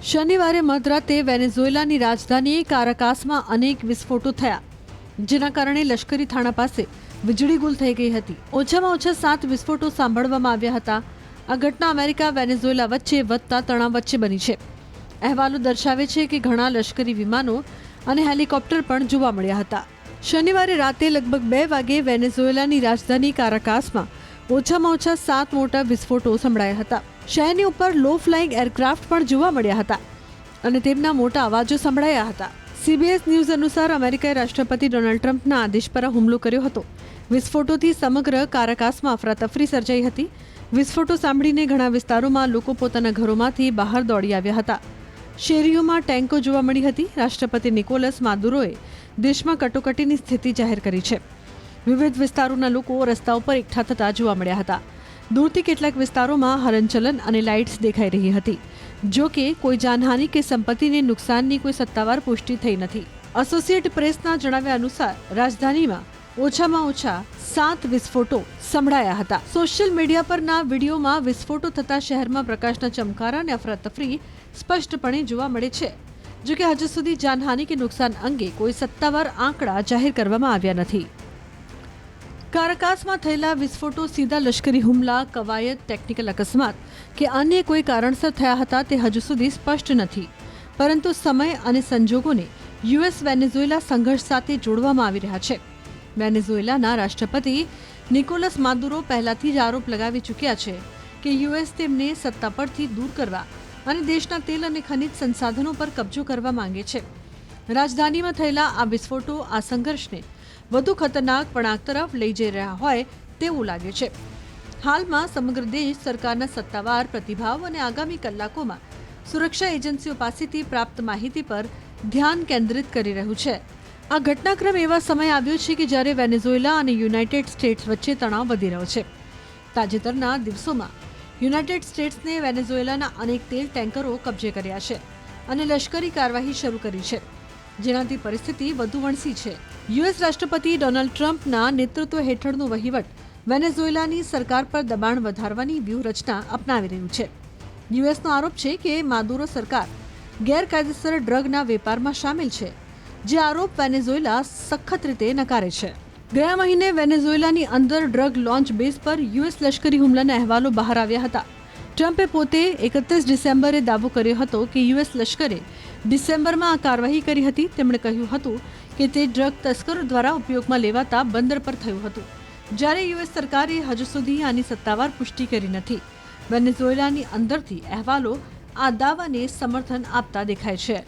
શનિવારે મધરાતે વેનેઝુએલાની રાજધાની કારાકાસમાં અનેક વિસ્ફોટો થયા, જેના કારણે લશ્કરી થાણા પાસે વીજળી ગુલ થઈ ગઈ હતી. ઓછામાં ઓછા 7 વિસ્ફોટો સાંભળવામાં આવ્યા હતા. આ ઘટના અમેરિકા વેનેઝુએલા વચ્ચે વધતા તણાવ વચ્ચે બની છે. અહેવાલો દર્શાવે છે કે ઘણા લશ્કરી વિમાનો અને હેલિકોપ્ટર પણ જોવા મળ્યા હતા. શનિવારે રાતે લગભગ 2 વાગે વેનેઝુએલાની રાજધાની કારાકાસમાં ઓછામાં ઓછા 7 મોટા વિસ્ફોટો સંભળાયા હતા. શહેરની ઉપર લો ફ્લાઇંગ એરક્રાફ્ટ પણ જોવા મળ્યા હતા અને તેમના મોટા અવાજો સંભળાયા હતા. CBS ન્યૂઝ અનુસાર અમેરિકાએ રાષ્ટ્રપતિ ડોનાલ્ડ ટ્રમ્પના આદેશ પર હુમલો કર્યો હતો. વિસ્ફોટોથી સમગ્ર કારાકાસમાં અફરાતફરી સર્જાઈ હતી. વિસ્ફોટો સાંભળીને ઘણા વિસ્તારોમાં લોકો પોતાના ઘરોમાંથી બહાર દોડી આવ્યા હતા. શેરીઓમાં ટેન્કો જોવા મળી હતી. રાષ્ટ્રપતિ નિકોલસ માદુરોએ દેશમાં કટોકટીની સ્થિતિ જાહેર કરી છે. વિવિધ વિસ્તારોના લોકો રસ્તા ઉપર એકઠા થતા જોવા મળ્યા હતા. દૂરથી કેટલાક વિસ્તારોમાં હલનચલન અને લાઇટ્સ દેખાઈ રહી હતી. જો કે કોઈ જાનહાનિ કે સંપત્તિને નુકસાનની કોઈ સત્તાવાર પુષ્ટિ થઈ નથી. એસોસિએટેડ પ્રેસના જણાવ્યા અનુસાર રાજધાનીમાં ઓછામાં ઓછા 7 વિસ્ફોટો સંભળાયા હતા. સોશિયલ મીડિયા પરના વિડીયોમાં વિસ્ફોટો થતા શહેરમાં પ્રકાશના ચમકારા અને અફરાતફરી સ્પષ્ટપણે જોવા મળે છે. જો કે હજુ સુધી જાનહાનિ કે નુકસાન અંગે કોઈ સત્તાવાર આંકડા જાહેર કરવામાં આવ્યા નથી. કારાકાસમાં થયેલા વિસ્ફોટો સીધા લશ્કરી હુમલા, કવાયત, ટેકનિકલ અકસ્માત કે અન્ય કોઈ કારણસર થયા હતા તે હજુ સુધી સ્પષ્ટ નથી. પરંતુ સમય અને સંજોગોને US વેનેઝુએલા સંઘર્ષ સાથે જોડવામાં આવી રહ્યા છે. વેનેઝુએલાના રાષ્ટ્રપતિ નિકોલસ માદુરો પહેલાથી જ આરોપ લગાવી ચૂક્યા છે કે US તેમને સત્તા પરથી દૂર કરવા અને દેશના તેલ અને ખનિજ સંસાધનો પર કબજો કરવા માંગે છે. રાજધાનીમાં થયેલા આ વિસ્ફોટો આ સંઘર્ષને વધુ ખતરનાક વળાંક તરફ લઈ જઈ રહ્યા હોય તેવું લાગે છે. હાલમાં સમગ્ર દેશ સરકારના સત્તાવાર પ્રતિભાવ અને આગામી કલાકોમાં સુરક્ષા એજન્સીઓ પાસેથી પ્રાપ્ત માહિતી પર ધ્યાન કેન્દ્રિત કરી રહ્યું છે. આ ઘટનાક્રમ એવા સમય આવ્યો છે કે જ્યારે વેનેઝુએલા અને યુનાઇટેડ સ્ટેટ્સ વચ્ચે તણાવ વધી રહ્યો છે. તાજેતરના દિવસોમાં યુનાઇટેડ સ્ટેટ્સને વેનેઝુએલાના અનેક તેલ ટેન્કરો કબજે કર્યા છે અને લશ્કરી કાર્યવાહી શરૂ કરી છે, જેનાથી પરિસ્થિતિ વધુ વણસી છે. US રાષ્ટ્રપતિ ડોનાલ્ડ ટ્રમ્પના નેતૃત્વ હેઠળનો વહીવટ વેનેઝુએલાની સરકાર પર દબાણ વધારવાની વ્યૂહરચના અપનાવી રહ્યું છે. USનો આરોપ છે કે માદુરો સરકાર ગેરકાયદેસર ડ્રગના વેપારમાં સામેલ છે, જે આરોપ વેનેઝુએલા સખત રીતે નકારે છે. ગયા મહિને વેનેઝુએલાની અંદર ડ્રગ લોન્ચ બેઝ પર US લશ્કરી હુમલાના અહેવાલો બહાર આવ્યા હતા. ટ્રમ્પે પોતે 31 ડિસેમ્બરે દાવો કર્યો હતો કે US લશ્કરે ડિસેમ્બરમાં આ કાર્યવાહી કરી હતી. તેમણે કહ્યું હતું કે તે ડ્રગ તસ્કરો દ્વારા ઉપયોગમાં લેવાતા બંદર પર થયું હતું, જ્યારે US સરકારે હજુ સુધી આની સત્તાવાર પુષ્ટિ કરી નથી. વેનેઝુએલાની અંદરથી અહેવાલો આ દાવાને સમર્થન આપતા દેખાય છે.